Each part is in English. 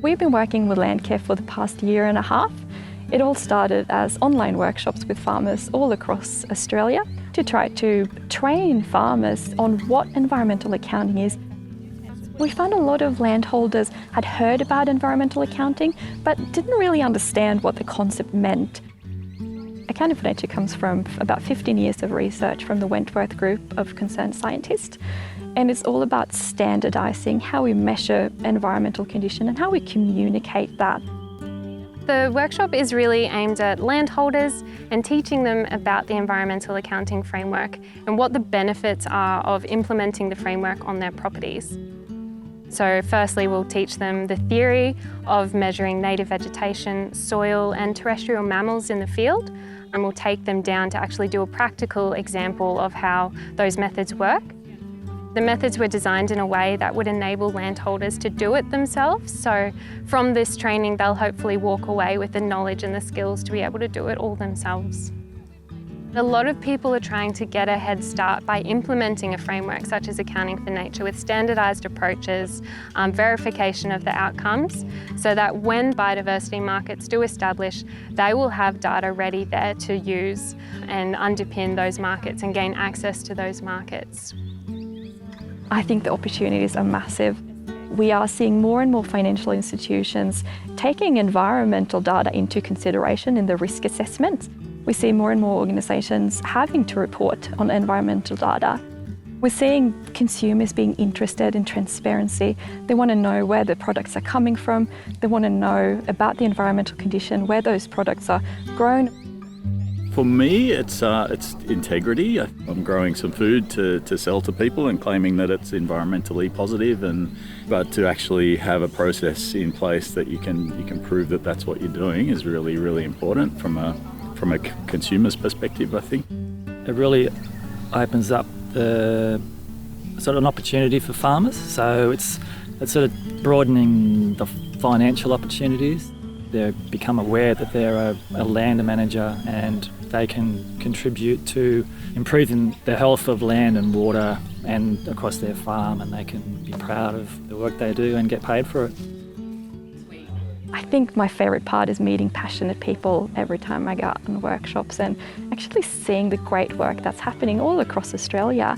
We've been working with Landcare for the past year and a half. It all started as online workshops with farmers all across Australia to try to train farmers on what environmental accounting is. We found a lot of landholders had heard about environmental accounting but didn't really understand what the concept meant. Accounting for Nature comes from about 15 years of research from the Wentworth Group of concerned scientists, and it's all about standardising how we measure environmental condition and how we communicate that. The workshop is really aimed at landholders and teaching them about the environmental accounting framework and what the benefits are of implementing the framework on their properties. So firstly, we'll teach them the theory of measuring native vegetation, soil and terrestrial mammals in the field, and we'll take them down to actually do a practical example of how those methods work. The methods were designed in a way that would enable landholders to do it themselves. So from this training, they'll hopefully walk away with the knowledge and the skills to be able to do it all themselves. A lot of people are trying to get a head start by implementing a framework such as Accounting for Nature with standardised approaches, verification of the outcomes, so that when biodiversity markets do establish, they will have data ready there to use and underpin those markets and gain access to those markets. I think the opportunities are massive. We are seeing more and more financial institutions taking environmental data into consideration in the risk assessment. We see more and more organisations having to report on environmental data. We're seeing consumers being interested in transparency. They want to know where the products are coming from. They want to know about the environmental condition, where those products are grown. For me, it's integrity. I'm growing some food to sell to people and claiming that it's environmentally positive, but to actually have a process in place that you can prove that that's what you're doing is really, really important from a consumer's perspective, I think. It really opens up the sort of an opportunity for farmers. So it's sort of broadening the financial opportunities. They become aware that they're a land manager and they can contribute to improving the health of land and water and across their farm, and they can be proud of the work they do and get paid for it. I think my favourite part is meeting passionate people every time I go out on workshops and actually seeing the great work that's happening all across Australia.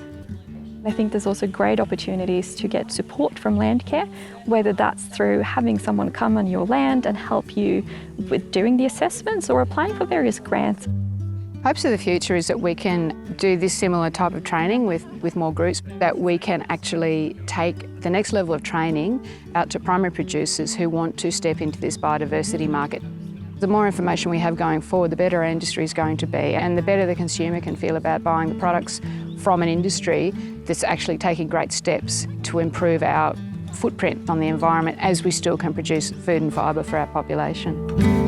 I think there's also great opportunities to get support from Landcare, whether that's through having someone come on your land and help you with doing the assessments or applying for various grants. Hopes of the future is that we can do this similar type of training with more groups, that we can actually take the next level of training out to primary producers who want to step into this biodiversity market. The more information we have going forward, the better our industry is going to be, and the better the consumer can feel about buying the products from an industry that's actually taking great steps to improve our footprint on the environment as we still can produce food and fibre for our population.